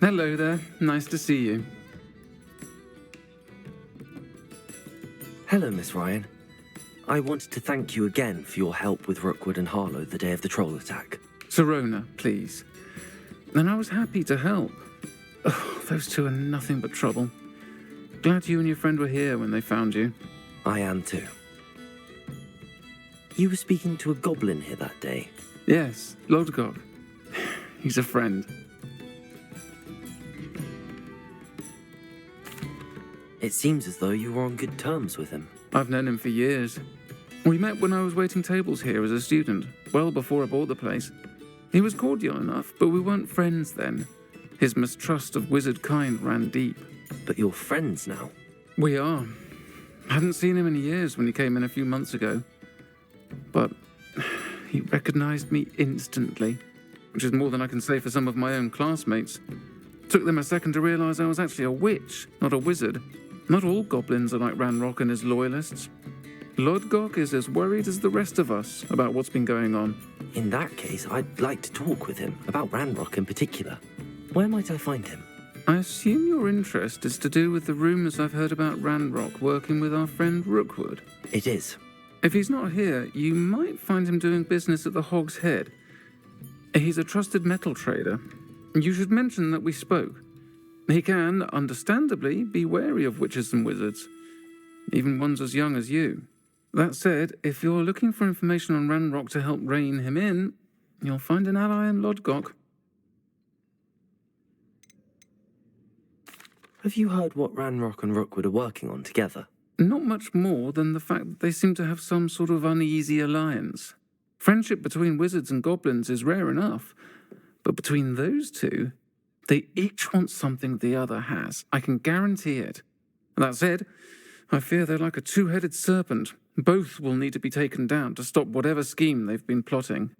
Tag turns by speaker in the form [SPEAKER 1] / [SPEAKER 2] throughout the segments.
[SPEAKER 1] Hello there. Nice to see you.
[SPEAKER 2] Hello, Miss Ryan. I wanted to thank you again for your help with Rookwood and Harlow the day of the troll attack.
[SPEAKER 1] Sirona, please. And I was happy to help. Oh, those two are nothing but trouble. Glad you and your friend were here when they found you.
[SPEAKER 2] I am too. You were speaking to a goblin here that day.
[SPEAKER 1] Yes, Lodgok. He's a friend.
[SPEAKER 2] It seems as though you were on good terms with him.
[SPEAKER 1] I've known him for years. We met when I was waiting tables here as a student, well before I bought the place. He was cordial enough, but we weren't friends then. His mistrust of wizard kind ran deep.
[SPEAKER 2] But you're friends now?
[SPEAKER 1] We are. Hadn't seen him in years when he came in a few months ago. But he recognized me instantly, which is more than I can say for some of my own classmates. Took them a second to realize I was actually a witch, not a wizard. Not all goblins are like Ranrock and his loyalists. Lodgok is as worried as the rest of us about what's been going on.
[SPEAKER 2] In that case, I'd like to talk with him, about Ranrock in particular. Where might I find him?
[SPEAKER 1] I assume your interest is to do with the rumors I've heard about Ranrock working with our friend Rookwood.
[SPEAKER 2] It is.
[SPEAKER 1] If he's not here, you might find him doing business at the Hog's Head. He's a trusted metal trader. You should mention that we spoke. He can, understandably, be wary of witches and wizards, even ones as young as you. That said, if you're looking for information on Ranrock to help rein him in, you'll find an ally in Lodgok.
[SPEAKER 2] Have you heard what Ranrock and Rookwood are working on together?
[SPEAKER 1] Not much more than the fact that they seem to have some sort of uneasy alliance. Friendship between wizards and goblins is rare enough, but between those two, they each want something the other has. I can guarantee it. That said, I fear they're like a two-headed serpent. Both will need to be taken down to stop whatever scheme they've been plotting.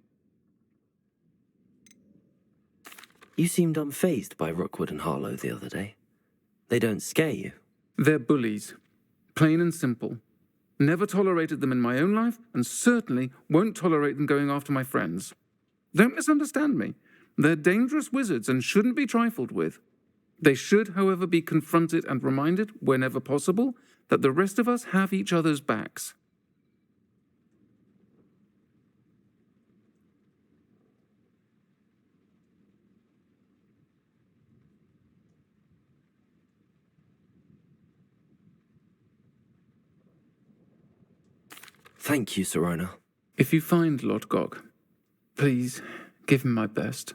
[SPEAKER 2] You seemed unfazed by Rookwood and Harlow the other day. They don't scare you.
[SPEAKER 1] They're bullies. Plain and simple. Never tolerated them in my own life, and certainly won't tolerate them going after my friends. Don't misunderstand me. They're dangerous wizards and shouldn't be trifled with. They should, however, be confronted and reminded, whenever possible, that the rest of us have each other's backs.
[SPEAKER 2] Thank you, Sirona.
[SPEAKER 1] If you find Lodgok, please give him my best.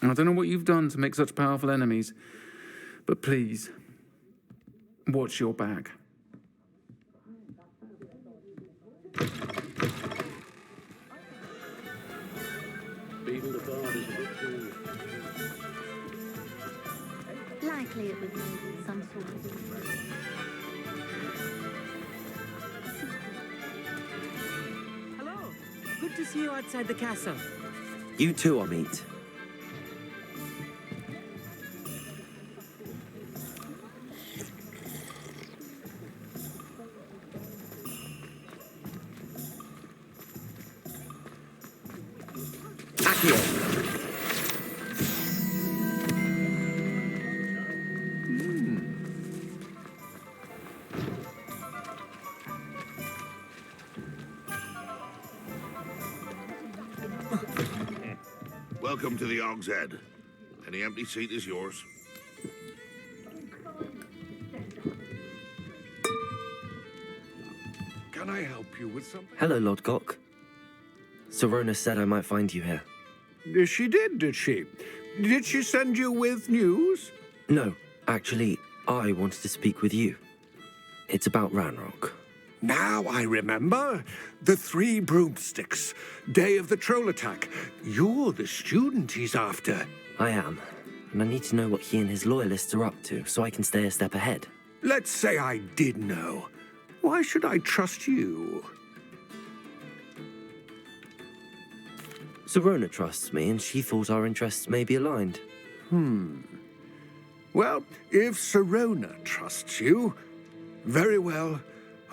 [SPEAKER 1] I don't know what you've done to make such powerful enemies, but please, watch your back.
[SPEAKER 3] Likely it would be some sort of...
[SPEAKER 4] Hello. Good to see you outside the castle.
[SPEAKER 2] You too, Amit.
[SPEAKER 5] Welcome to the Hog's Head. Any empty seat is yours.
[SPEAKER 6] Can I help you with something?
[SPEAKER 2] Hello, Lodgok. Sirona said I might find you here.
[SPEAKER 6] She did she? Did she send you with news?
[SPEAKER 2] No, actually, I wanted to speak with you. It's about Ranrock.
[SPEAKER 6] Now I remember. The 3 broomsticks. Day of the troll attack. You're the student he's after.
[SPEAKER 2] I am, and I need to know what he and his loyalists are up to so I can stay a step ahead.
[SPEAKER 6] Let's say I did know. Why should I trust you?
[SPEAKER 2] Sirona trusts me, and she thought our interests may be aligned.
[SPEAKER 6] Well, if Sirona trusts you, very well,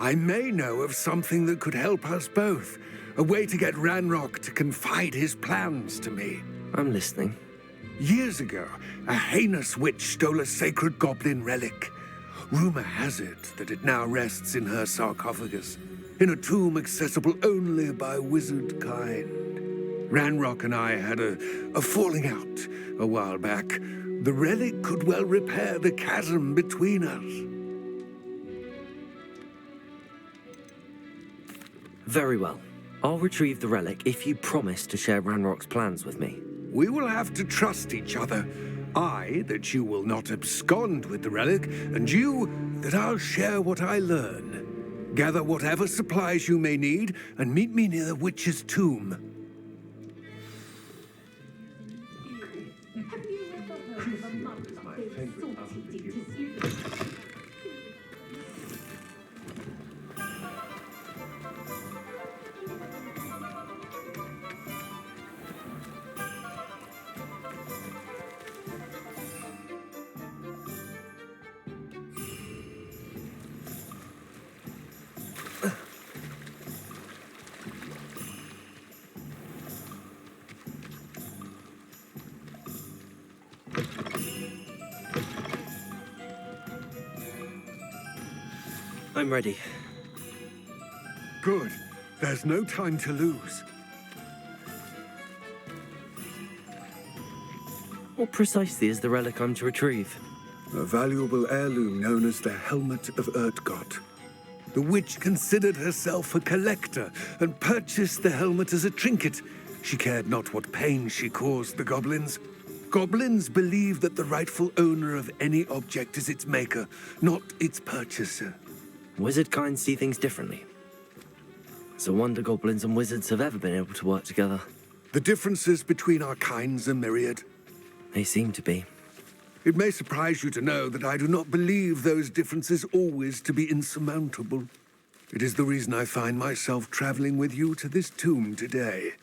[SPEAKER 6] I may know of something that could help us both. A way to get Ranrock to confide his plans to me.
[SPEAKER 2] I'm listening.
[SPEAKER 6] Years ago, a heinous witch stole a sacred goblin relic. Rumor has it that it now rests in her sarcophagus, in a tomb accessible only by wizard kind. Ranrock and I had a falling out a while back. The relic could well repair the chasm between us.
[SPEAKER 2] Very well. I'll retrieve the relic if you promise to share Ranrock's plans with me.
[SPEAKER 6] We will have to trust each other. I, that you will not abscond with the relic, and you, that I'll share what I learn. Gather whatever supplies you may need, and meet me near the witch's tomb.
[SPEAKER 3] Have you ever heard of a monk being salted into soup?
[SPEAKER 2] I'm ready.
[SPEAKER 6] Good. There's no time to lose.
[SPEAKER 2] What precisely is the relic I'm to retrieve?
[SPEAKER 6] A valuable heirloom known as the helmet of Urtkot. The witch considered herself a collector and purchased the helmet as a trinket. She cared not what pain she caused the goblins. Goblins believe that the rightful owner of any object is its maker, not its purchaser.
[SPEAKER 2] Wizard kind see things differently. It's a wonder goblins and wizards have ever been able to work together.
[SPEAKER 6] The differences between our kinds are myriad.
[SPEAKER 2] They seem to be.
[SPEAKER 6] It may surprise you to know that I do not believe those differences always to be insurmountable. It is the reason I find myself traveling with you to this tomb today.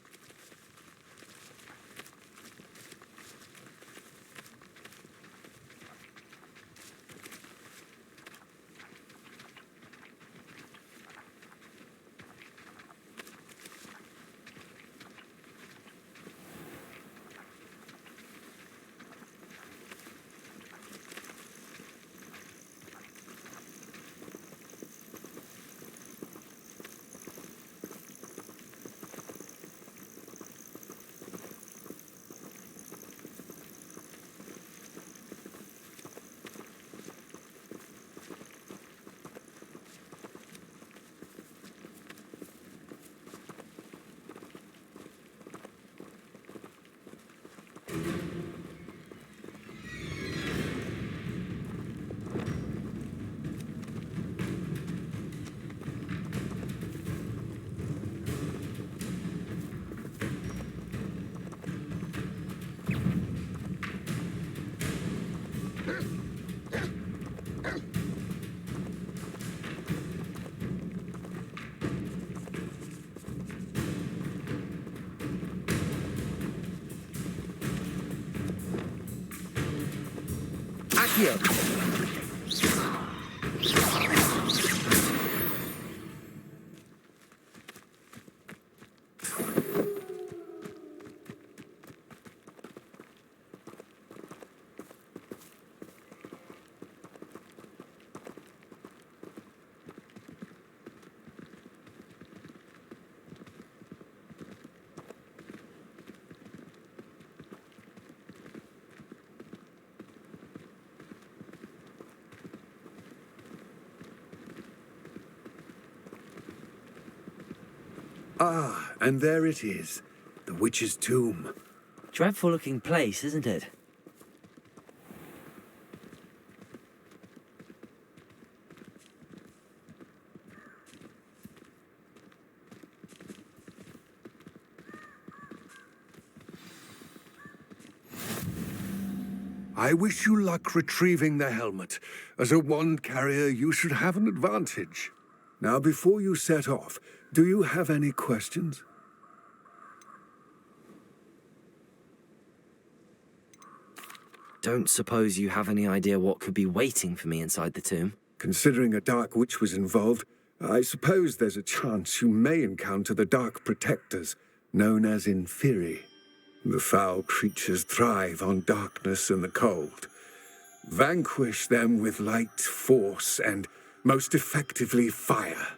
[SPEAKER 6] Accio! Ah, and there it is, the witch's tomb.
[SPEAKER 2] Dreadful looking place, isn't it?
[SPEAKER 6] I wish you luck retrieving the helmet. As a wand carrier, you should have an advantage. Now, before you set off, do you have any questions?
[SPEAKER 2] Don't suppose you have any idea what could be waiting for me inside the tomb?
[SPEAKER 6] Considering a dark witch was involved, I suppose there's a chance you may encounter the Dark Protectors, known as Inferi. The foul creatures thrive on darkness and the cold. Vanquish them with light, force, and, most effectively, fire.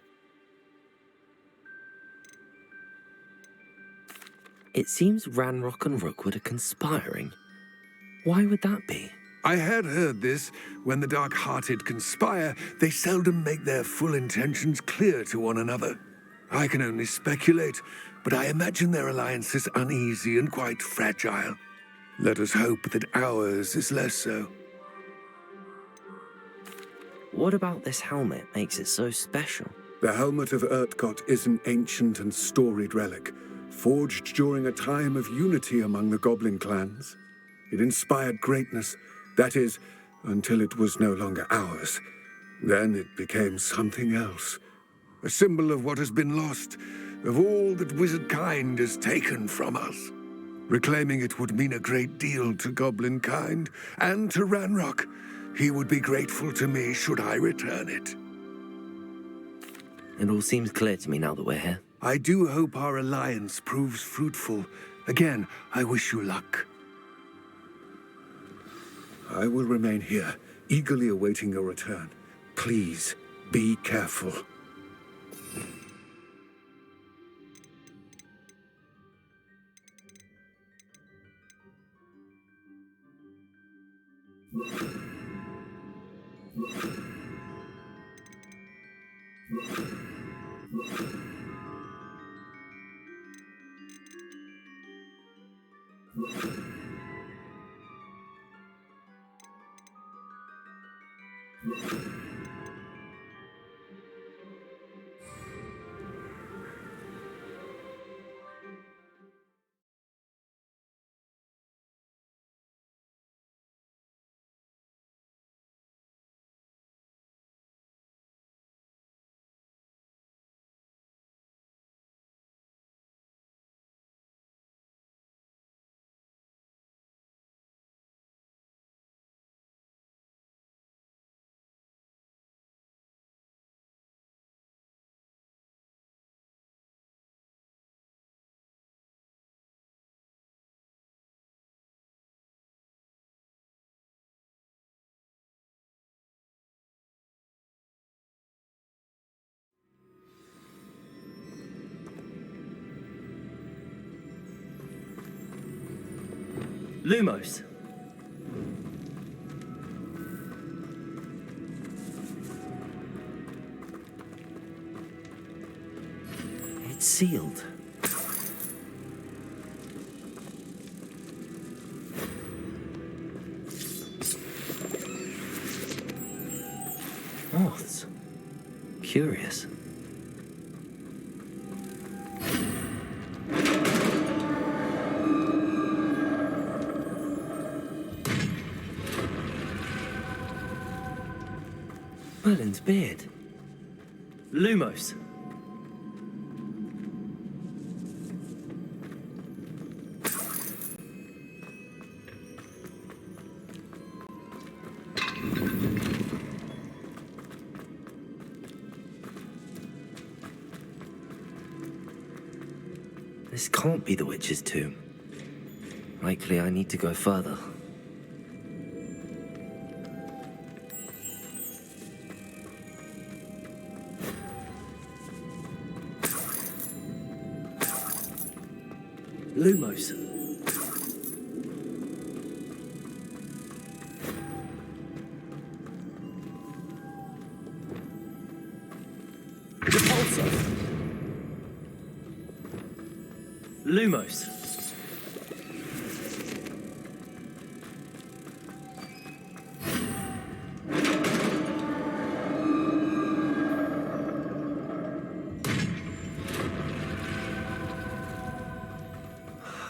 [SPEAKER 2] It seems Ranrock and Rookwood are conspiring. Why would that be?
[SPEAKER 6] I had heard this. When the dark-hearted conspire, they seldom make their full intentions clear to one another. I can only speculate, but I imagine their alliance is uneasy and quite fragile. Let us hope that ours is less so.
[SPEAKER 2] What about this helmet makes it so special?
[SPEAKER 6] The helmet of Urtkot is an ancient and storied relic, forged during a time of unity among the goblin clans. It inspired greatness, that is, until it was no longer ours. Then it became something else. A symbol of what has been lost, of all that wizard kind has taken from us. Reclaiming it would mean a great deal to goblin kind, and to Ranrock. He would be grateful to me should I return it.
[SPEAKER 2] It all seems clear to me now that we're here.
[SPEAKER 6] I do hope our alliance proves fruitful. Again, I wish you luck. I will remain here, eagerly awaiting your return. Please, be careful.
[SPEAKER 2] Lumos! It's sealed. Moths. Curious. Merlin's beard. Lumos. This can't be the witch's tomb. Likely I need to go further. Lumos. Repulsor. Lumos.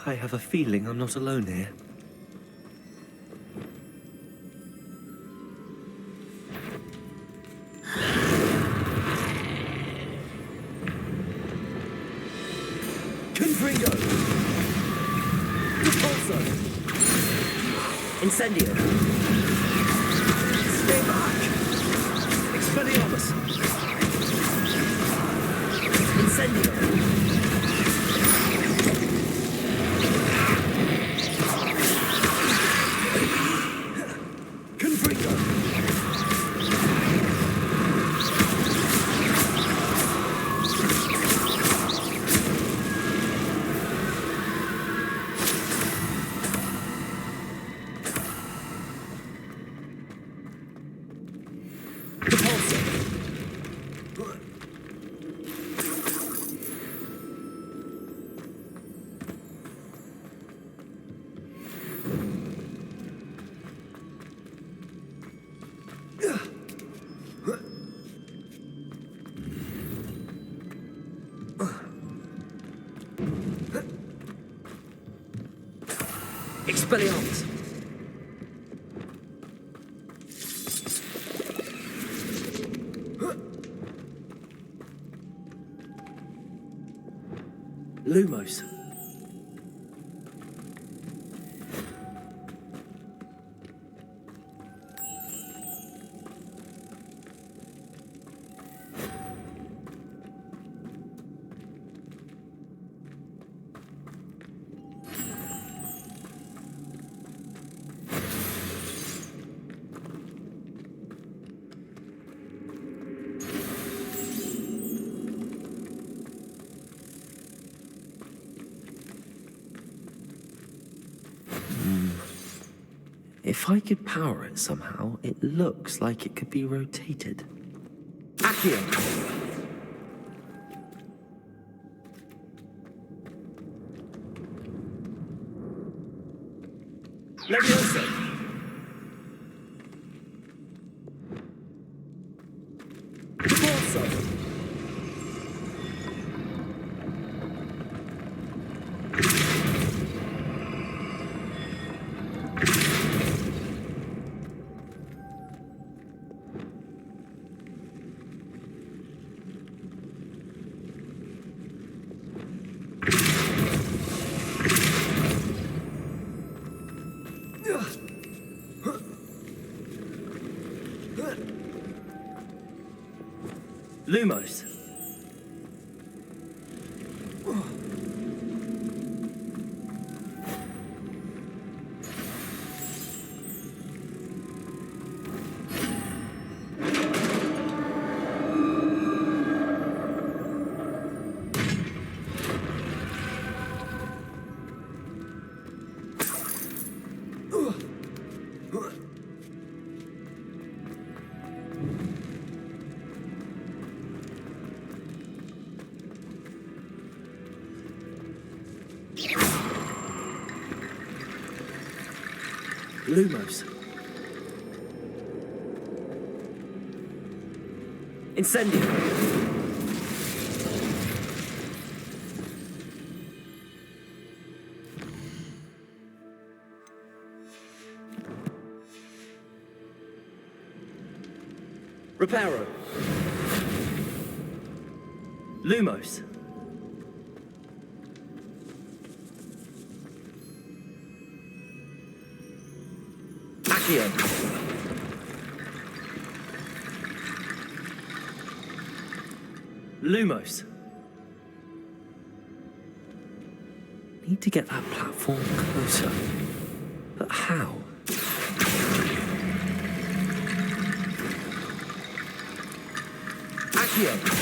[SPEAKER 2] I have a feeling I'm not alone here. Confringo! Repulsor! Incendio! Stay back! Expelliarmus! Expelliarmus! Lumos. If I could power it somehow, it looks like it could be rotated. Accio! Leviosa! Torso! Lumos. Lumos. Incendio. Reparo. Lumos. Accio. Lumos. Need to get that platform closer. But how? Accio.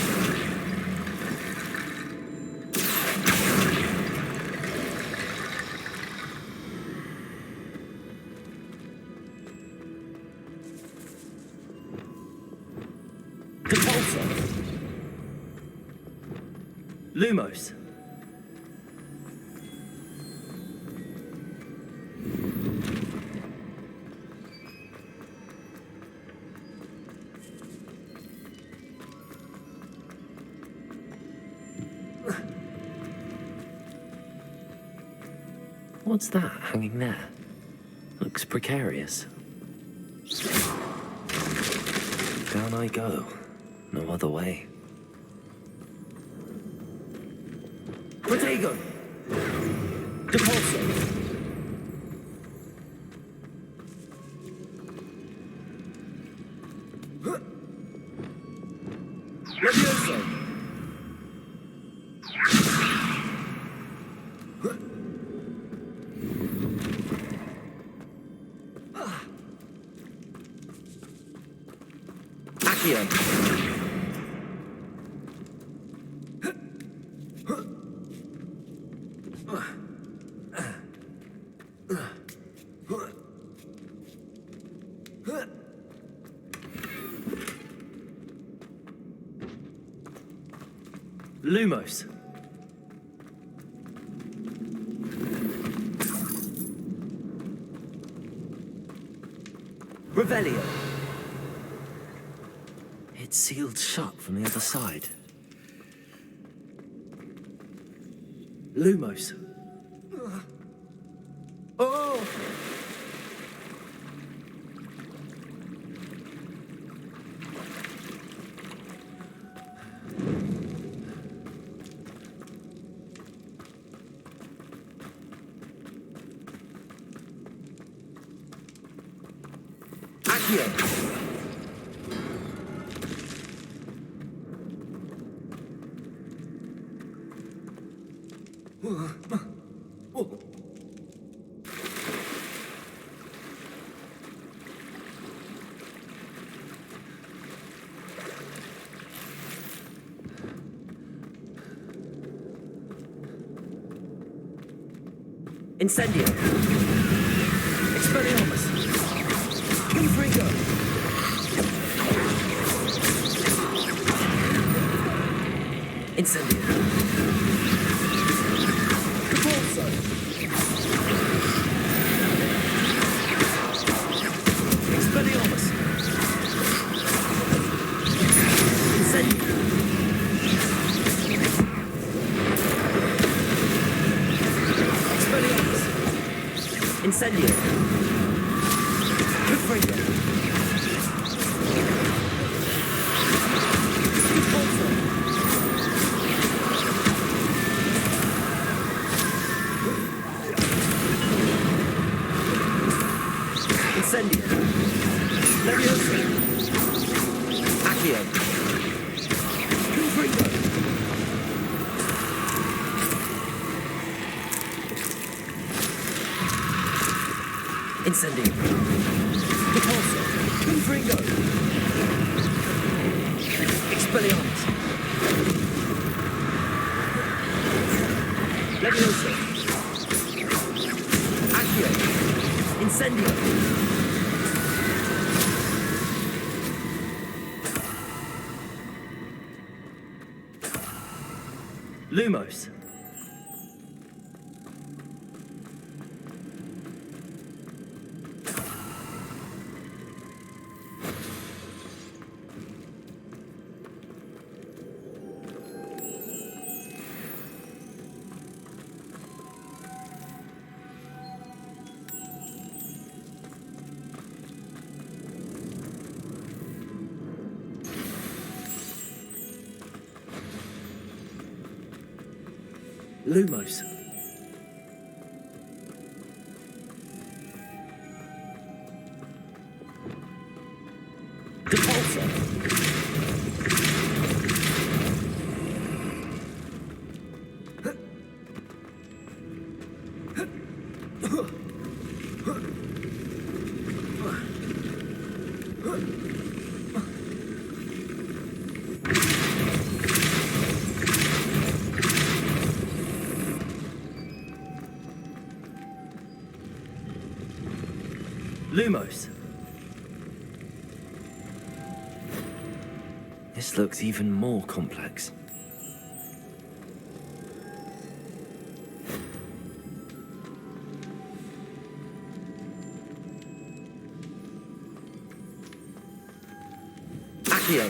[SPEAKER 2] Lumos. What's that hanging there? Looks precarious. Down I go. No other way. Protego! Depulso! Levioso! Accio! Lumos. Revelio. It's sealed shut from the other side. Lumos. Oh! Accio! Incendio! Expelliarmus! Confringo! Incendio! Capulso! Expelliarmus! Incendio! Incendio! Confringo! Capulso! Incendio! Leviosa! Accio! Confringo! Incendio! Capulso! Confringo! Expelliarmus! Leviosa! Accio! Incendio! Lumos! Lumos. Depulso. Lumos. This looks even more complex. Accio.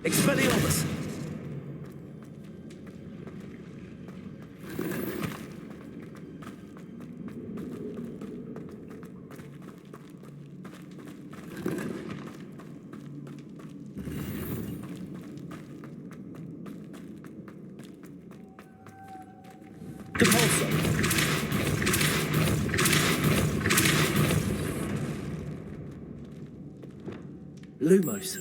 [SPEAKER 2] Expelliarmus! Depulso! Lumos.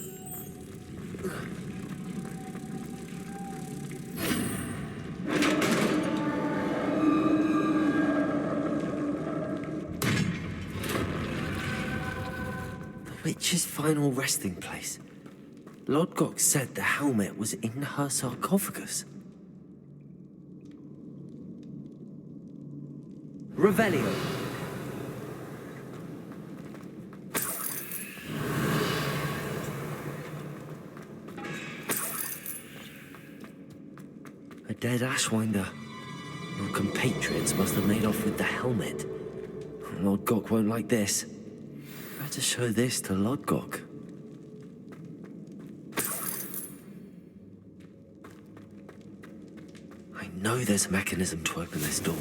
[SPEAKER 2] Witch's final resting place. Lodgok said the helmet was in her sarcophagus. Revelio. dead Ashwinder. Your compatriots must have made off with the helmet. Lodgok won't like this. Better show this to Lodgok. I know there's a mechanism to open this door.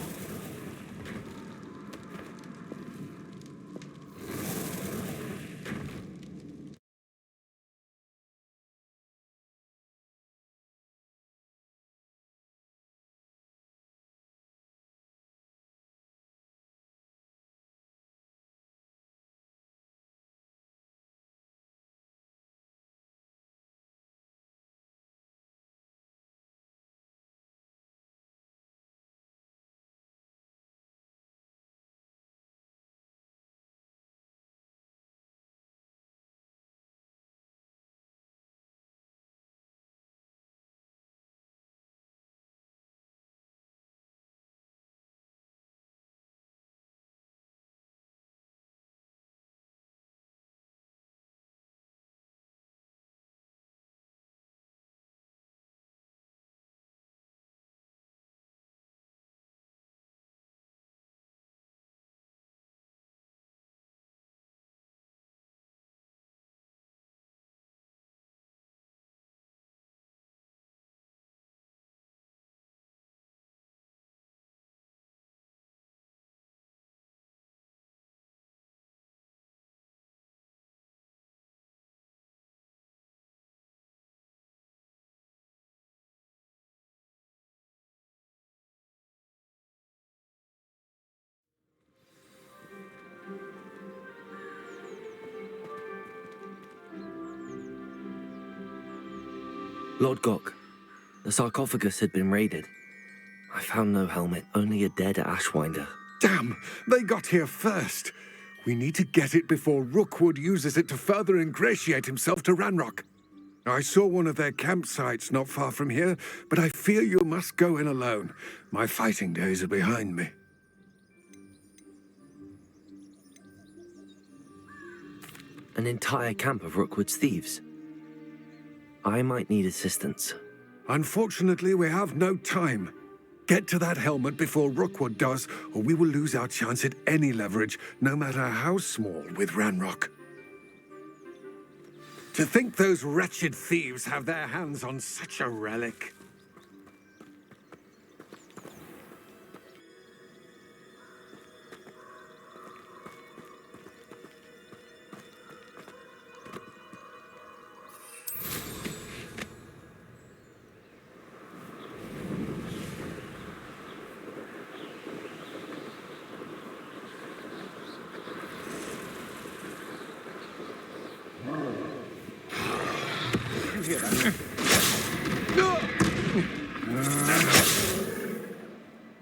[SPEAKER 2] Lodgok, the sarcophagus had been raided. I found no helmet, only a dead Ashwinder.
[SPEAKER 6] Damn, they got here first. We need to get it before Rookwood uses it to further ingratiate himself to Ranrock. I saw one of their campsites not far from here, but I fear you must go in alone. My fighting days are behind me.
[SPEAKER 2] An entire camp of Rookwood's thieves. I might need assistance.
[SPEAKER 6] Unfortunately, we have no time. Get to that helmet before Rookwood does, or we will lose our chance at any leverage, no matter how small, with Ranrock. To think those wretched thieves have their hands on such a relic.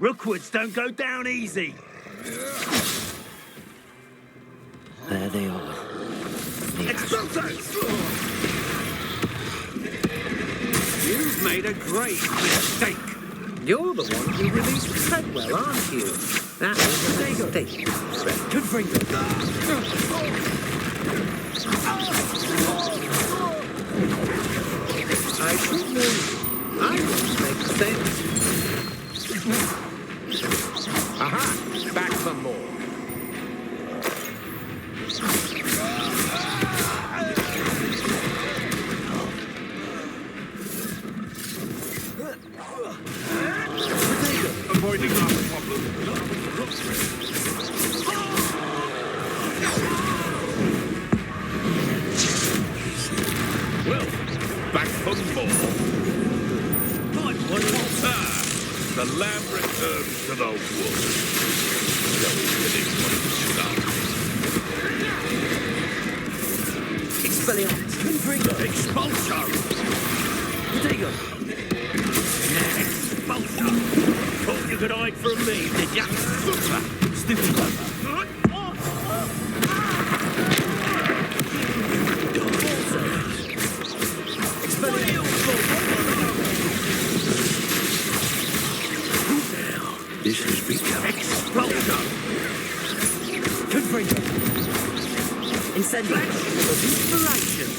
[SPEAKER 7] Rookwoods don't go down easy.
[SPEAKER 2] There they are.
[SPEAKER 7] You've made a great mistake.
[SPEAKER 4] You're the one who released Treadwell, aren't you? That was a mistake.
[SPEAKER 7] Good for you.
[SPEAKER 4] I should warn you. I won't make sense.
[SPEAKER 7] Aha! Back for more.
[SPEAKER 5] Avoiding our problem. Well, back for more. The lamb returns to the wood. Shall we finish what it started?
[SPEAKER 2] Expelliarmus! Confringo!
[SPEAKER 5] Expulsion!
[SPEAKER 2] Potato!
[SPEAKER 7] Expulsion! Thought you could hide from me, did ya? Stupid lover.
[SPEAKER 2] This has become
[SPEAKER 7] Expulsion!
[SPEAKER 2] Confringo! Incendio!
[SPEAKER 7] Inspiration!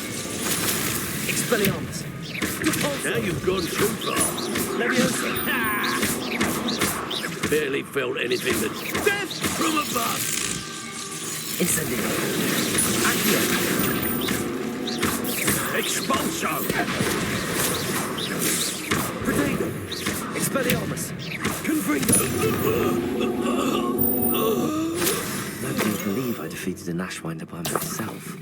[SPEAKER 2] Expelliarmus!
[SPEAKER 7] Now you've gone too far.
[SPEAKER 2] Leviosa!
[SPEAKER 7] barely felt anything but death from above.
[SPEAKER 2] Incendio. Accio.
[SPEAKER 7] Expulso.
[SPEAKER 2] Protego. Expelliarmus.
[SPEAKER 7] Confringo.
[SPEAKER 2] Nobody would believe I defeated an Ashwinder by myself.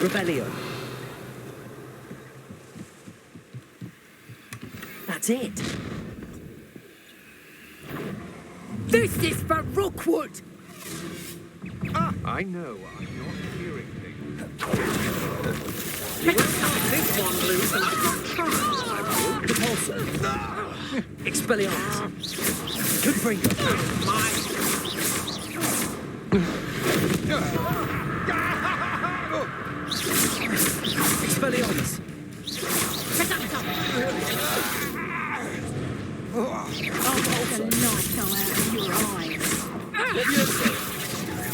[SPEAKER 2] Rebellion. That's it.
[SPEAKER 8] This is for Rookwood!
[SPEAKER 6] Ah, I know. I'm not hearing things.
[SPEAKER 4] You won't have this one loose and I've got trouble.
[SPEAKER 2] Repulsor. Expelliarmus. Confringo. Expelliarmus.
[SPEAKER 8] Oh, the light go out of your eyes.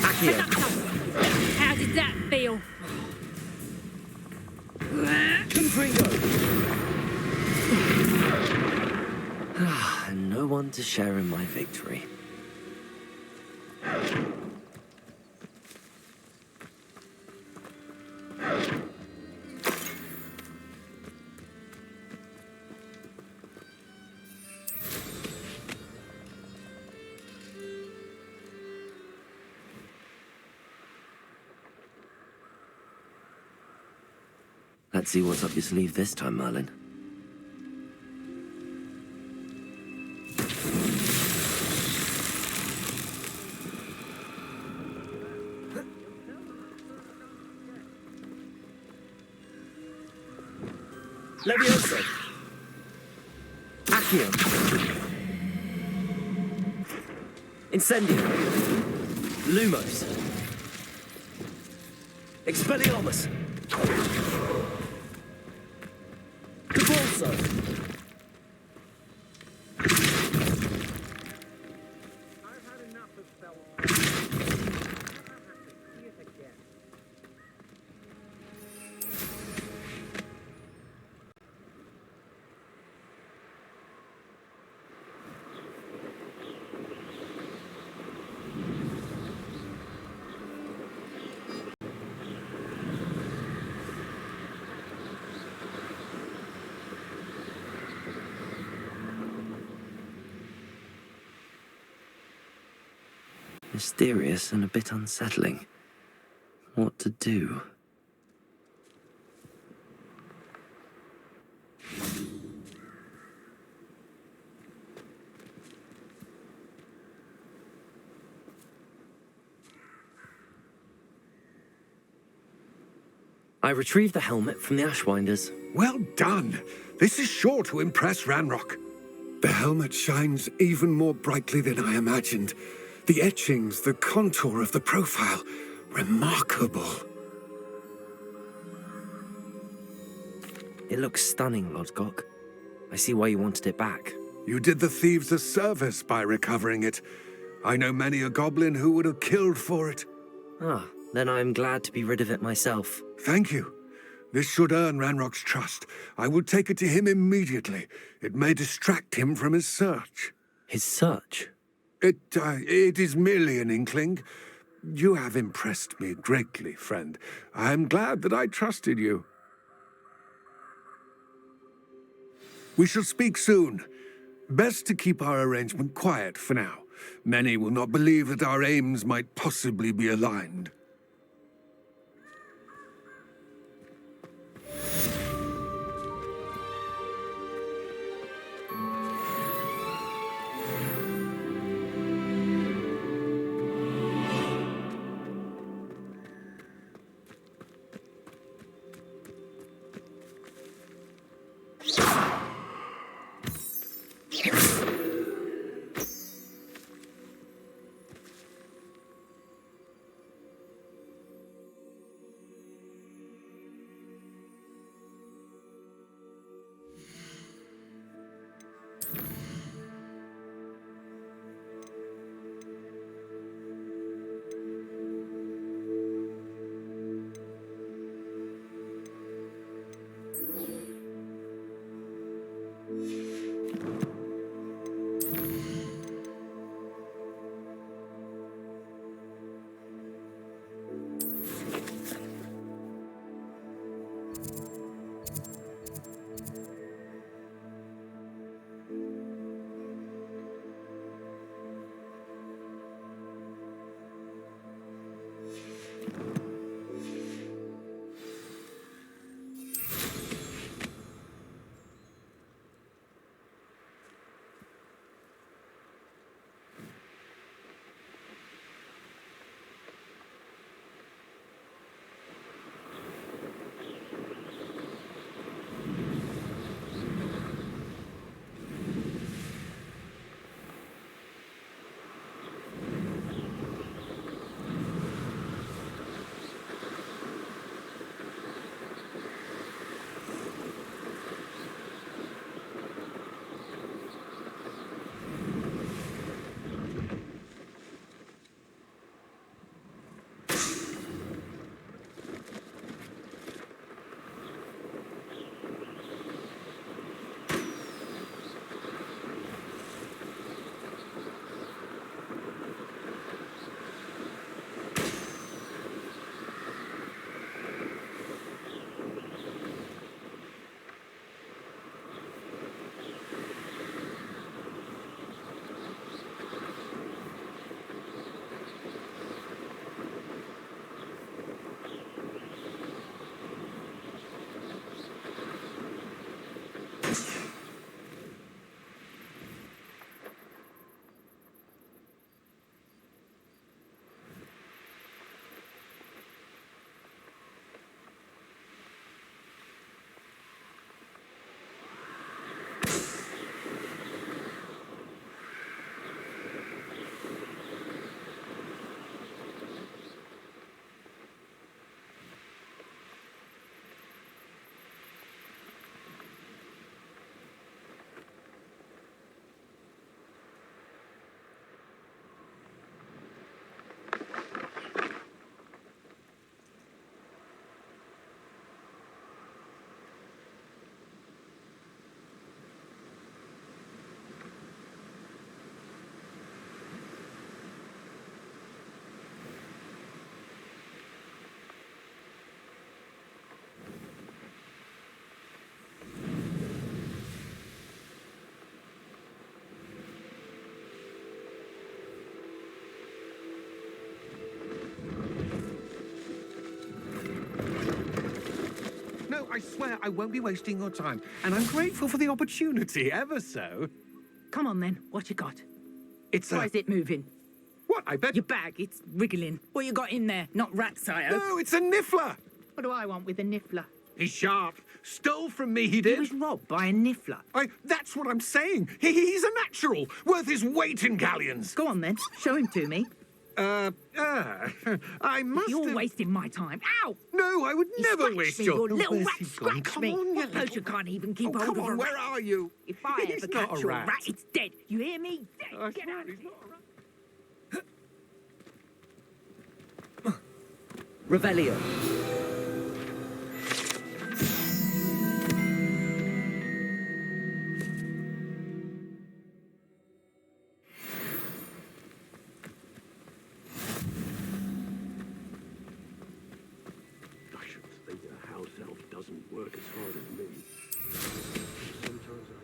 [SPEAKER 2] Accio.
[SPEAKER 8] How did that feel?
[SPEAKER 2] Confringo. And no one to share in my victory. Let's see what's up your sleeve this time, Merlin.
[SPEAKER 7] Leviosa.
[SPEAKER 2] Accio. Incendio. Lumos. Expelliarmus. Repulsor.
[SPEAKER 4] I've had enough of spells. See it again.
[SPEAKER 2] Mysterious and a bit unsettling. What to do? I retrieved the helmet from the Ashwinders.
[SPEAKER 6] Well done. This is sure to impress Ranrock. The helmet shines even more brightly than I imagined. The etchings, the contour of the profile, remarkable.
[SPEAKER 2] It looks stunning, Lodgok. I see why you wanted it back.
[SPEAKER 6] You did the thieves a service by recovering it. I know many a goblin who would have killed for it.
[SPEAKER 2] Ah, then I'm glad to be rid of it myself.
[SPEAKER 6] Thank you. This should earn Ranrock's trust. I will take it to him immediately. It may distract him from his search.
[SPEAKER 2] His search?
[SPEAKER 6] It is merely an inkling. You have impressed me greatly, friend. I am glad that I trusted you. We shall speak soon. Best to keep our arrangement quiet for now. Many will not believe that our aims might possibly be aligned. I swear I won't be wasting your time, and I'm grateful for the opportunity, ever so.
[SPEAKER 8] Come on then, what you got?
[SPEAKER 6] It's
[SPEAKER 8] Why is it moving?
[SPEAKER 6] What, I bet...
[SPEAKER 8] Your bag, it's wriggling. What you got in there? Not rat, sire.
[SPEAKER 6] No, it's a niffler!
[SPEAKER 8] What do I want with a niffler?
[SPEAKER 6] He's sharp. Stole from me, he
[SPEAKER 8] He
[SPEAKER 6] did.
[SPEAKER 8] was robbed by a niffler.
[SPEAKER 6] That's what I'm saying. He's a natural, worth his weight in galleons.
[SPEAKER 8] Go on then, show him to me.
[SPEAKER 6] I must
[SPEAKER 8] You're
[SPEAKER 6] have...
[SPEAKER 8] wasting my time. Ow!
[SPEAKER 6] No, I would
[SPEAKER 8] You
[SPEAKER 6] never
[SPEAKER 8] scratched
[SPEAKER 6] waste
[SPEAKER 8] me,
[SPEAKER 6] your...
[SPEAKER 8] little
[SPEAKER 6] Where's
[SPEAKER 8] rat
[SPEAKER 6] he gone?
[SPEAKER 8] scratched
[SPEAKER 6] Come
[SPEAKER 8] me.
[SPEAKER 6] on, you
[SPEAKER 8] What bloke you can't even keep hold
[SPEAKER 6] come
[SPEAKER 8] of a
[SPEAKER 6] on,
[SPEAKER 8] rat?
[SPEAKER 6] where are you?
[SPEAKER 8] If I
[SPEAKER 6] He's
[SPEAKER 8] ever
[SPEAKER 6] not
[SPEAKER 8] catch
[SPEAKER 6] a
[SPEAKER 8] your
[SPEAKER 6] rat.
[SPEAKER 8] rat, it's dead. You hear me? Dead.
[SPEAKER 6] I
[SPEAKER 8] Get
[SPEAKER 6] swear
[SPEAKER 8] out of
[SPEAKER 6] he's
[SPEAKER 8] here.
[SPEAKER 6] not a rat.
[SPEAKER 2] Revelio.
[SPEAKER 7] I should think a house elf doesn't work as hard as me. Sometimes I...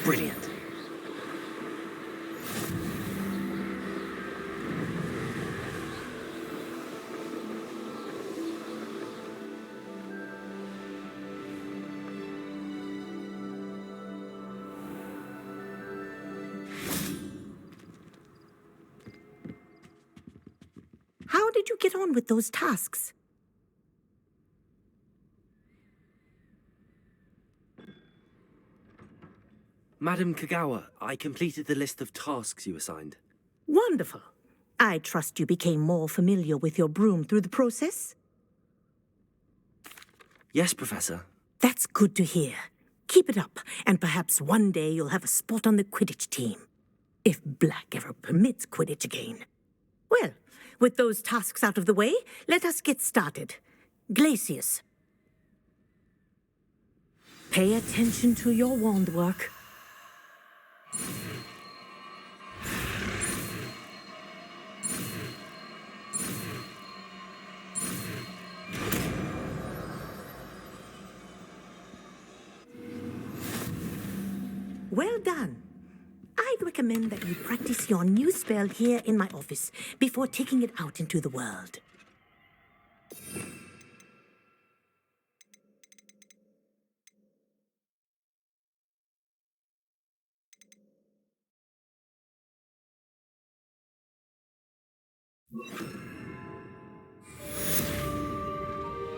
[SPEAKER 2] Brilliant.
[SPEAKER 9] How did you get on with those tasks?
[SPEAKER 2] Madam Kogawa, I completed the list of tasks you assigned.
[SPEAKER 9] Wonderful. I trust you became more familiar with your broom through the process?
[SPEAKER 2] Yes, Professor.
[SPEAKER 9] That's good to hear. Keep it up, and perhaps one day you'll have a spot on the Quidditch team. If Black ever permits Quidditch again. Well, with those tasks out of the way, let us get started. Glacius. Pay attention to your wand work. Well done. I'd recommend that you practice your new spell here in my office before taking it out into the world.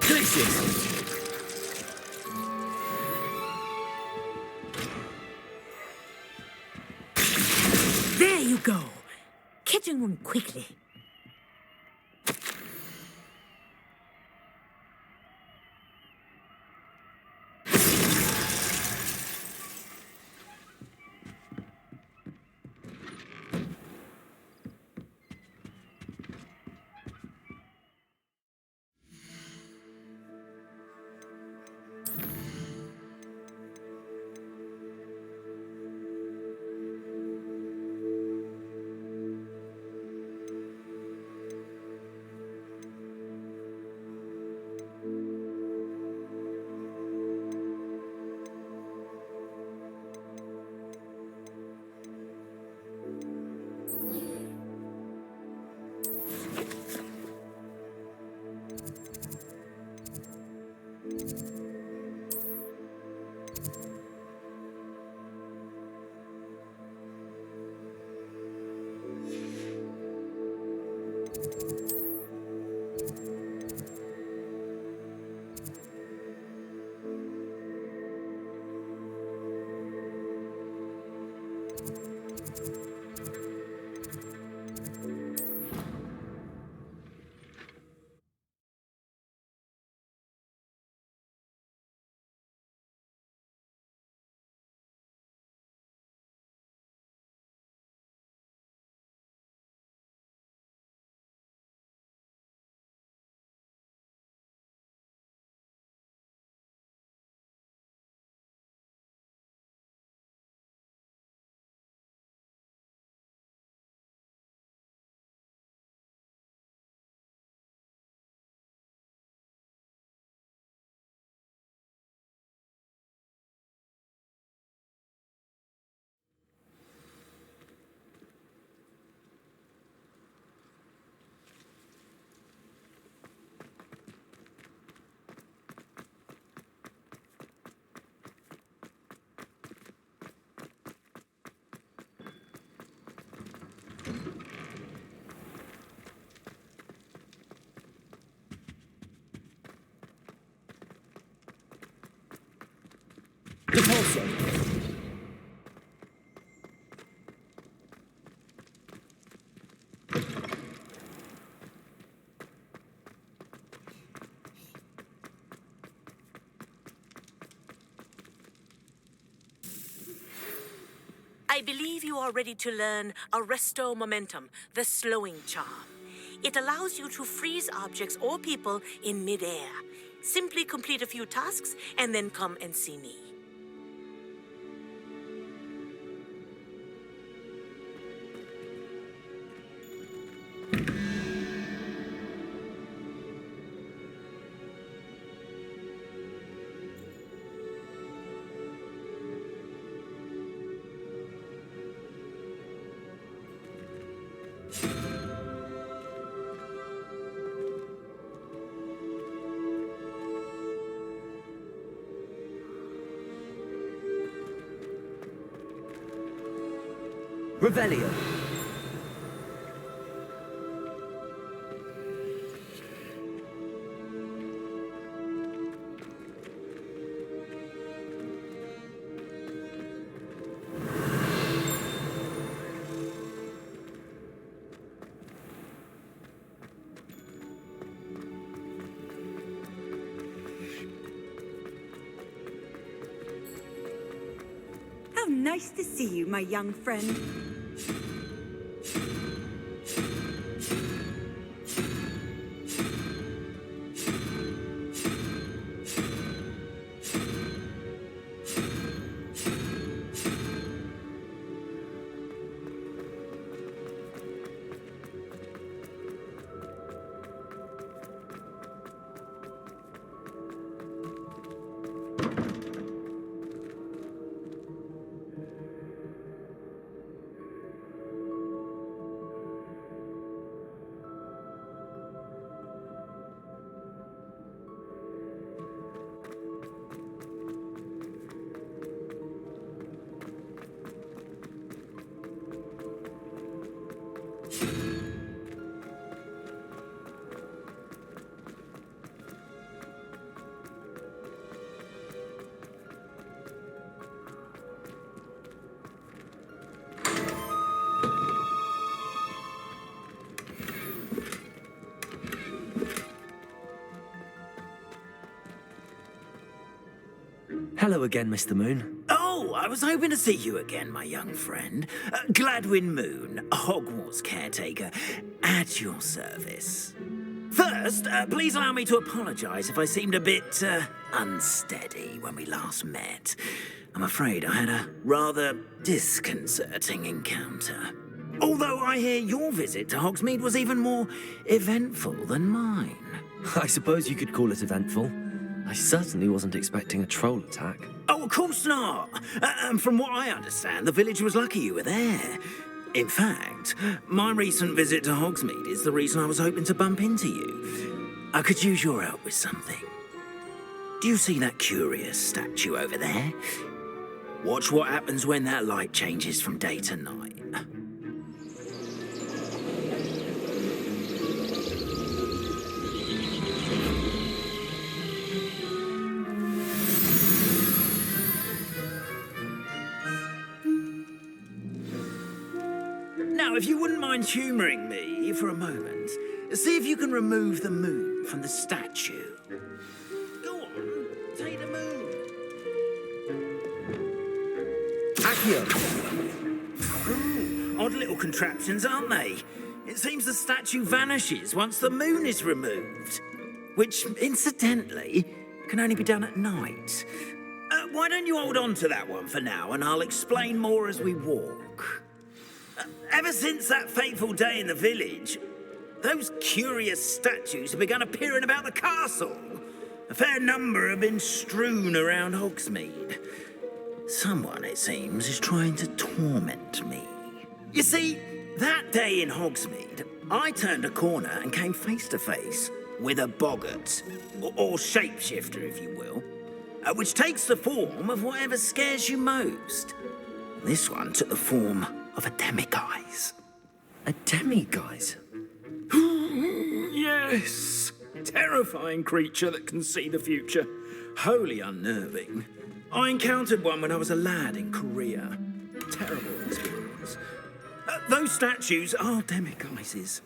[SPEAKER 2] Glacius!
[SPEAKER 9] There you go. Catching on quickly.
[SPEAKER 2] Repulsor.
[SPEAKER 9] I believe you are ready to learn Arresto Momentum, the slowing charm. It allows you to freeze objects or people in midair. Simply complete a few tasks and then come and see me.
[SPEAKER 2] Revelio.
[SPEAKER 8] How nice to see you, my young friend.
[SPEAKER 2] Hello again, Mr. Moon.
[SPEAKER 10] Oh, I was hoping to see you again, my young friend. Gladwin Moon, Hogwarts Caretaker, at your service. First, please allow me to apologise if I seemed a bit unsteady when we last met. I'm afraid I had a rather disconcerting encounter. Although I hear your visit to Hogsmeade was even more eventful than mine.
[SPEAKER 2] I suppose you could call it eventful. I certainly wasn't expecting a troll attack.
[SPEAKER 10] Oh, of course not. And from what I understand, the village was lucky you were there. In fact, my recent visit to Hogsmeade is the reason I was hoping to bump into you. I could use your help with something. Do you see that curious statue over there? Watch what happens when that light changes from day to night. Now, if you wouldn't mind humouring me for a moment, see if you can remove the moon from the statue. Go on, take the moon. Accio. Odd little contraptions, aren't they? It seems the statue vanishes once the moon is removed. Which, incidentally, can only be done at night. Why don't you hold on to that one for now, and I'll explain more as we walk. Ever since that fateful day in the village, those curious statues have begun appearing about the castle. A fair number have been strewn around Hogsmeade. Someone, it seems, is trying to torment me. You see, that day in Hogsmeade, I turned a corner and came face to face with a boggart, or shapeshifter, if you will, which takes the form of whatever scares you most. This one took the form of a demiguise.
[SPEAKER 2] A demiguise?
[SPEAKER 10] Yes. Terrifying creature that can see the future. Wholly unnerving. I encountered one when I was a lad in Korea. Terrible experience. Those statues are demiguises.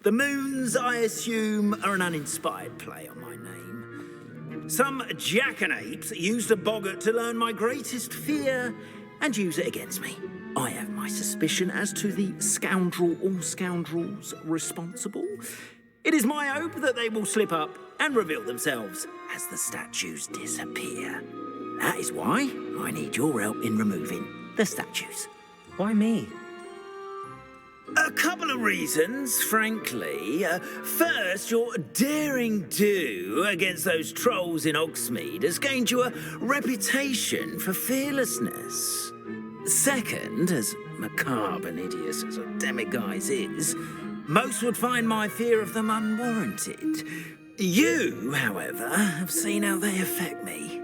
[SPEAKER 10] The moons, I assume, are an uninspired play on my name. Some jackanapes used a boggart to learn my greatest fear and use it against me. I have my suspicion as to the scoundrel or scoundrels responsible. It is my hope that they will slip up and reveal themselves as the statues disappear. That is why I need your help in removing the statues.
[SPEAKER 2] Why me?
[SPEAKER 10] A couple of reasons, frankly. First, your daring do against those trolls in Hogsmeade has gained you a reputation for fearlessness. Second, as macabre and hideous as a demiguise is, most would find my fear of them unwarranted. You, however, have seen how they affect me.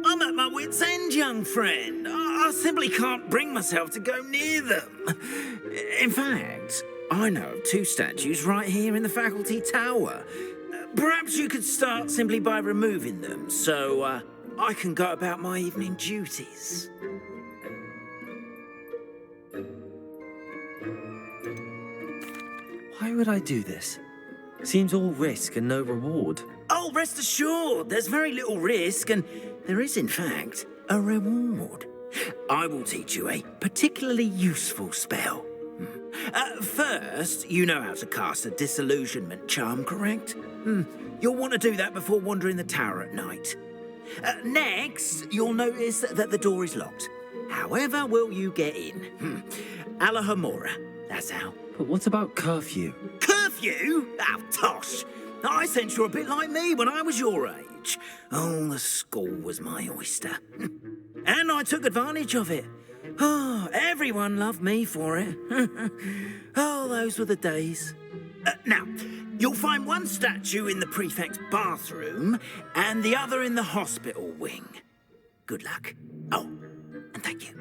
[SPEAKER 10] I'm at my wit's end, young friend. I simply can't bring myself to go near them. In fact, I know of 2 statues right here in the faculty tower. Perhaps you could start simply by removing them, so I can go about my evening duties.
[SPEAKER 2] Why would I do this? Seems all risk and no reward.
[SPEAKER 10] Oh, rest assured, there's very little risk, and there is, in fact, a reward. I will teach you a particularly useful spell. First, you know how to cast a disillusionment charm, correct? You'll want to do that before wandering the tower at night. Next, you'll notice that the door is locked. However will you get in? Alohomora, that's how.
[SPEAKER 2] But what about curfew?
[SPEAKER 10] Curfew? Oh, tosh. I sense you're a bit like me when I was your age. Oh, the school was my oyster. And I took advantage of it. Oh, everyone loved me for it. Oh, those were the days. Now, you'll find one statue in the prefect's bathroom and the other in the hospital wing. Good luck. Oh, and thank you.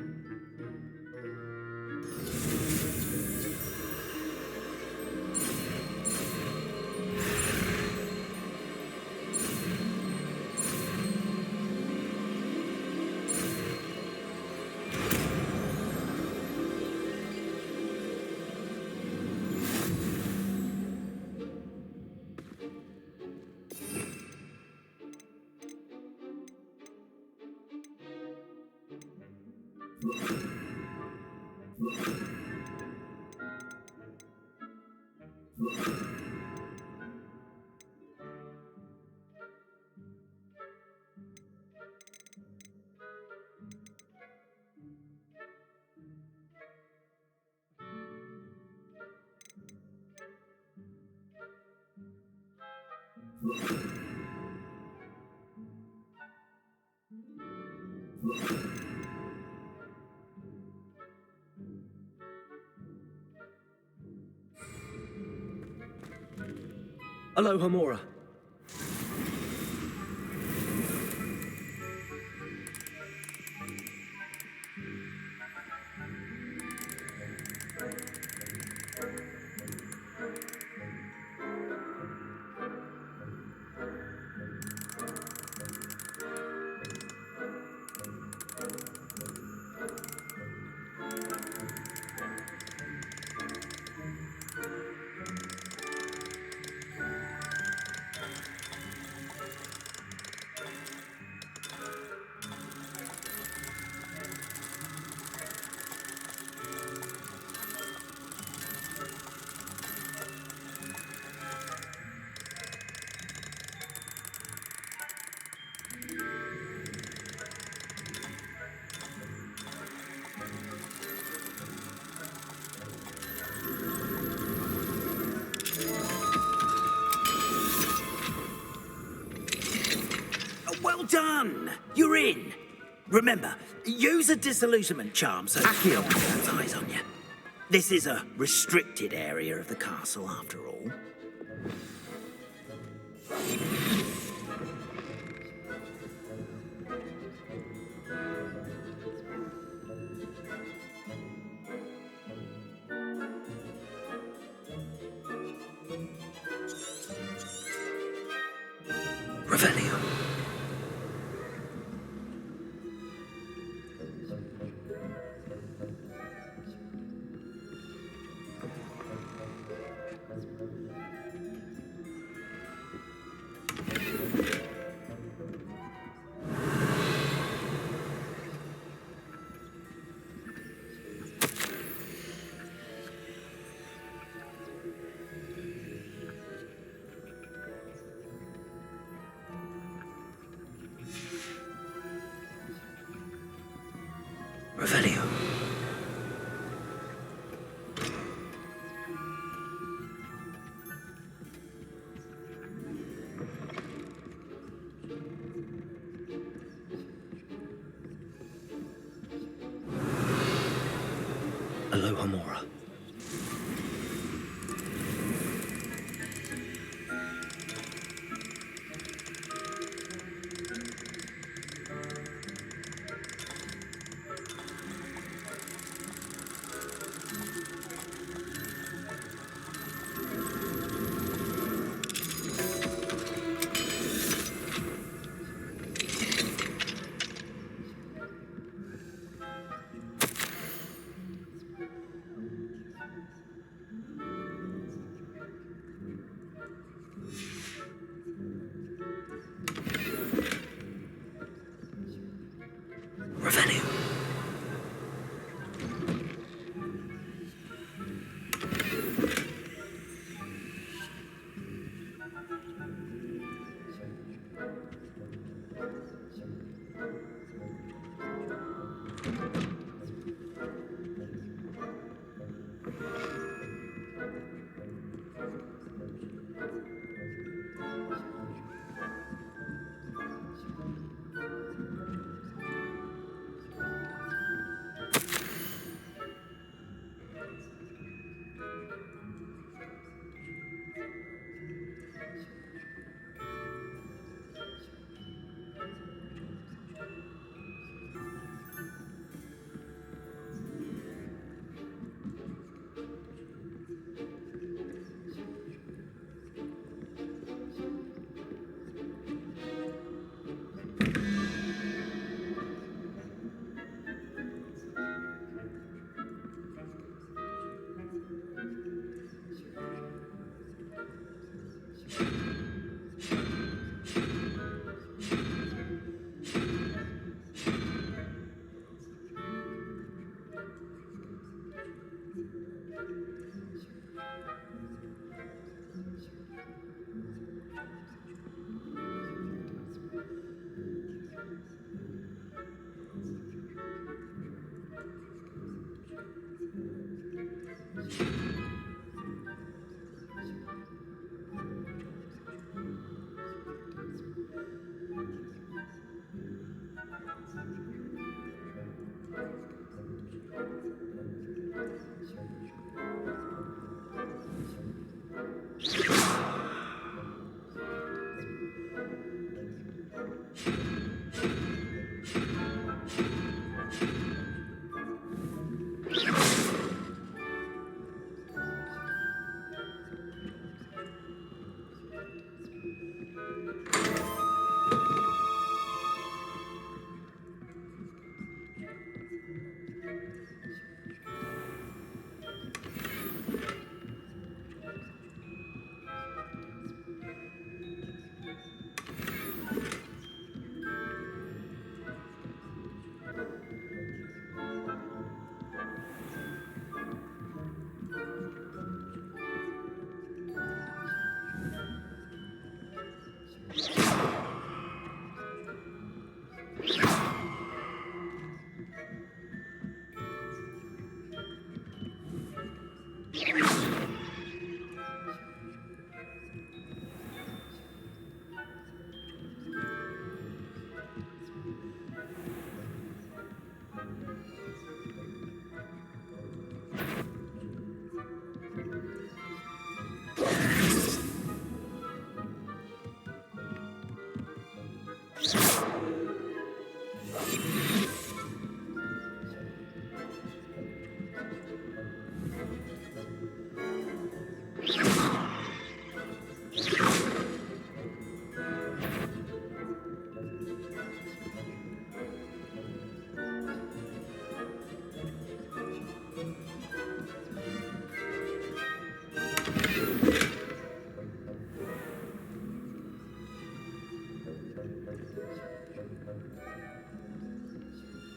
[SPEAKER 2] Alohomora.
[SPEAKER 10] Well done! You're in. Remember, use a disillusionment charm so Akio has eyes on you. This is a restricted area of the castle, after all.
[SPEAKER 2] Revelio. Revelio. Alohomora. Revelio.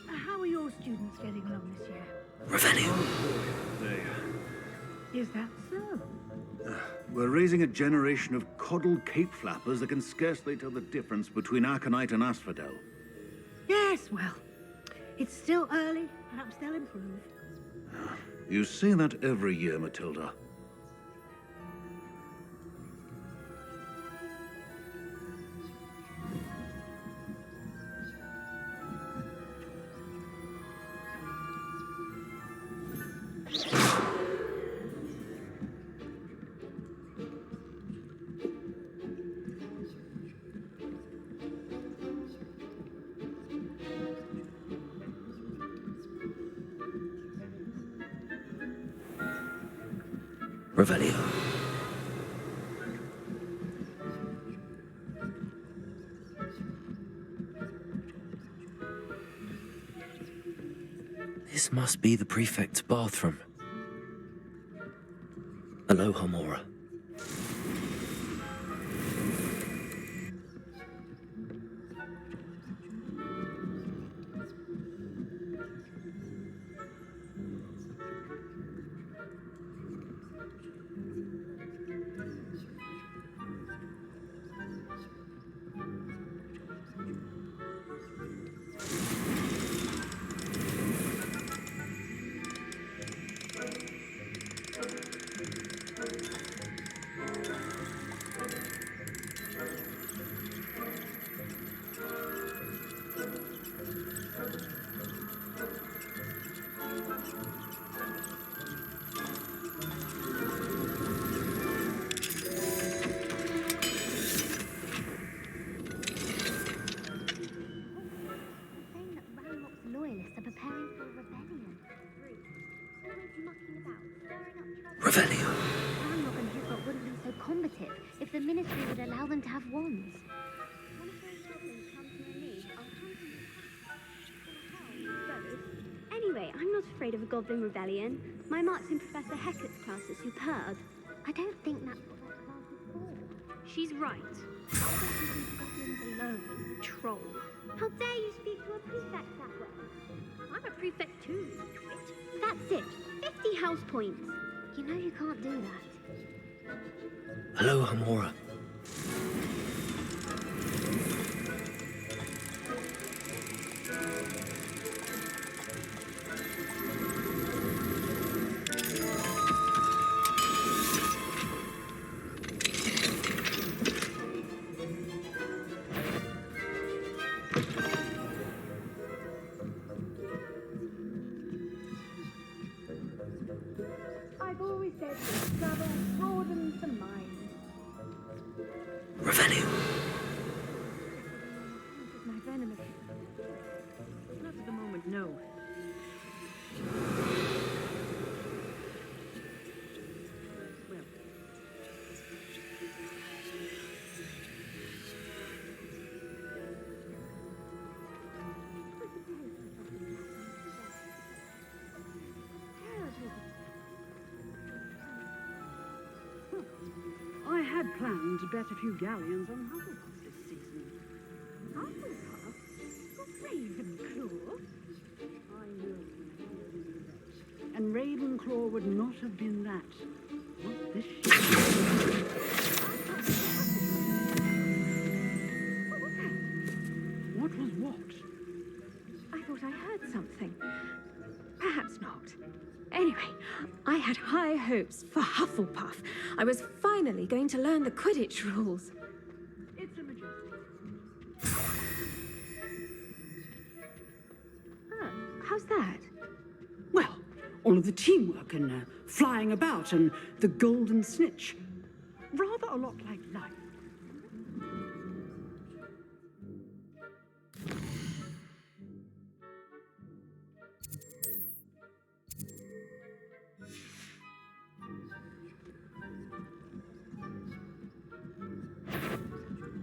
[SPEAKER 8] How are your students getting along this year?
[SPEAKER 2] Revelio.
[SPEAKER 8] Is that so?
[SPEAKER 11] We're raising a generation of coddled cape flappers that can scarcely tell the difference between Aconite and Asphodel.
[SPEAKER 8] Yes, well, it's still early, Perhaps they'll improve.
[SPEAKER 11] You say that every year, Matilda.
[SPEAKER 2] Revelio. This must be the prefect's bathroom. Alohomora. Revelio.
[SPEAKER 12] Ranrock and Hogwart wouldn't be so combative if the Ministry would allow them to have wands. One of those goblins comes near me, I'll hunt him. Anyway, I'm not afraid of a goblin rebellion. My marks in Professor Hecat's class are superb. I don't think that's what that class is for. She's right. I don't leave goblins alone, troll. How dare you speak to a prefect that way? I'm a prefect too, you twit. That's it. 50 house points. You know you can't do that.
[SPEAKER 2] Alohomora.
[SPEAKER 8] I've always said that travel broadens the mind.
[SPEAKER 2] Revelio.
[SPEAKER 8] My venomous. Not at the moment, no. Well. I had planned to bet a few galleons on Hufflepuff this season. Hufflepuff? Ravenclaw? I know. And Ravenclaw would not have been that. Not this year. What was what? I thought I heard something. Perhaps not. Anyway, I had high hopes for Hufflepuff. I was finally going to learn the Quidditch rules. It's a majestic. How's that? Well, all of the teamwork and flying about and the golden snitch. Rather a lot like life.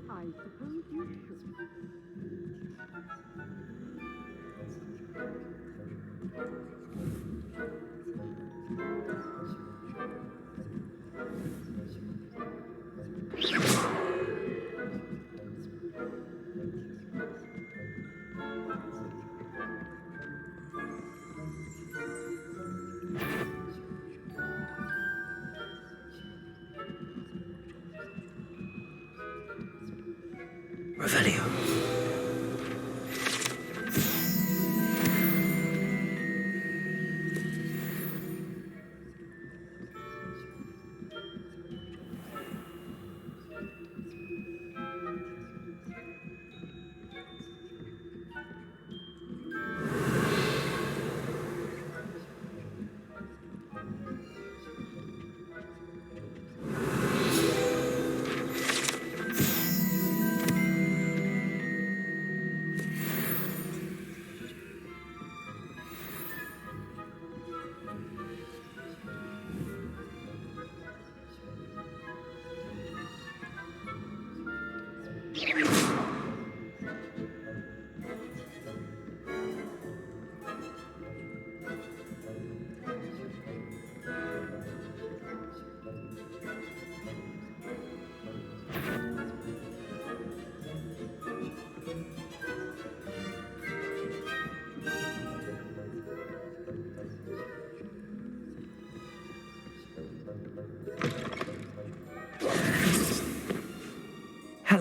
[SPEAKER 8] I suppose you should.
[SPEAKER 2] Revelio.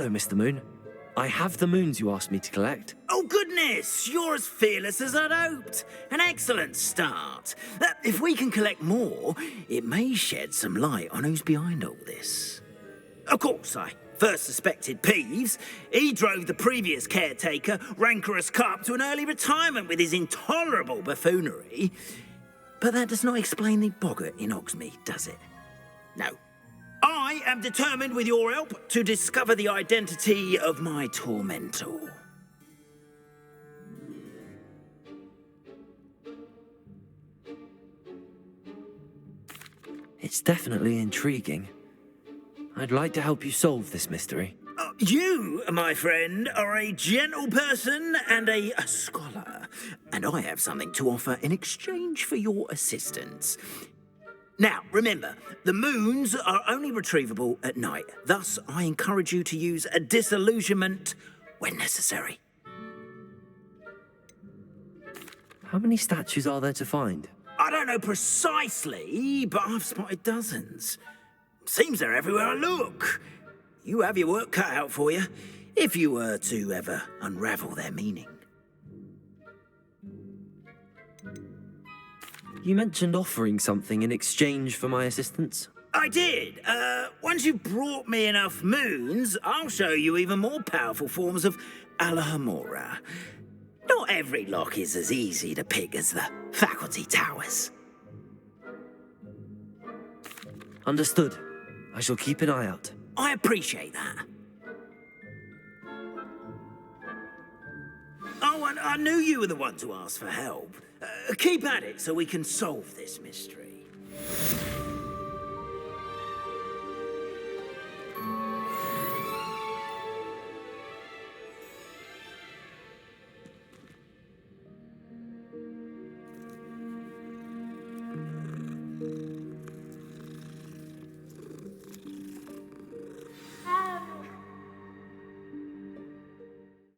[SPEAKER 2] Hello, Mr. Moon. I have the moons you asked me to collect.
[SPEAKER 10] Oh, goodness! You're as fearless as I'd hoped. An excellent start. If we can collect more, it may shed some light on who's behind all this. Of course, I first suspected Peeves. He drove the previous caretaker, rancorous Carp, to an early retirement with his intolerable buffoonery. But that does not explain the boggart in Hogsmeade, does it? No. I am determined, with your help, to discover the identity of my tormentor.
[SPEAKER 2] It's definitely intriguing. I'd like to help you solve this mystery.
[SPEAKER 10] You, my friend, are a gentle person and a scholar, and I have something to offer in exchange for your assistance. Now, remember, the moons are only retrievable at night. Thus, I encourage you to use a disillusionment when necessary.
[SPEAKER 2] How many statues are there to find?
[SPEAKER 10] I don't know precisely, but I've spotted dozens. Seems they're everywhere I look. You have your work cut out for you, if you were to ever unravel their meaning.
[SPEAKER 2] You mentioned offering something in exchange for my assistance?
[SPEAKER 10] I did. Once you've brought me enough moons, I'll show you even more powerful forms of Alohomora. Not every lock is as easy to pick as the faculty towers.
[SPEAKER 2] Understood. I shall keep an eye out.
[SPEAKER 10] I appreciate that. Oh, and I knew you were the one to ask for help. Keep at it so we can solve this mystery.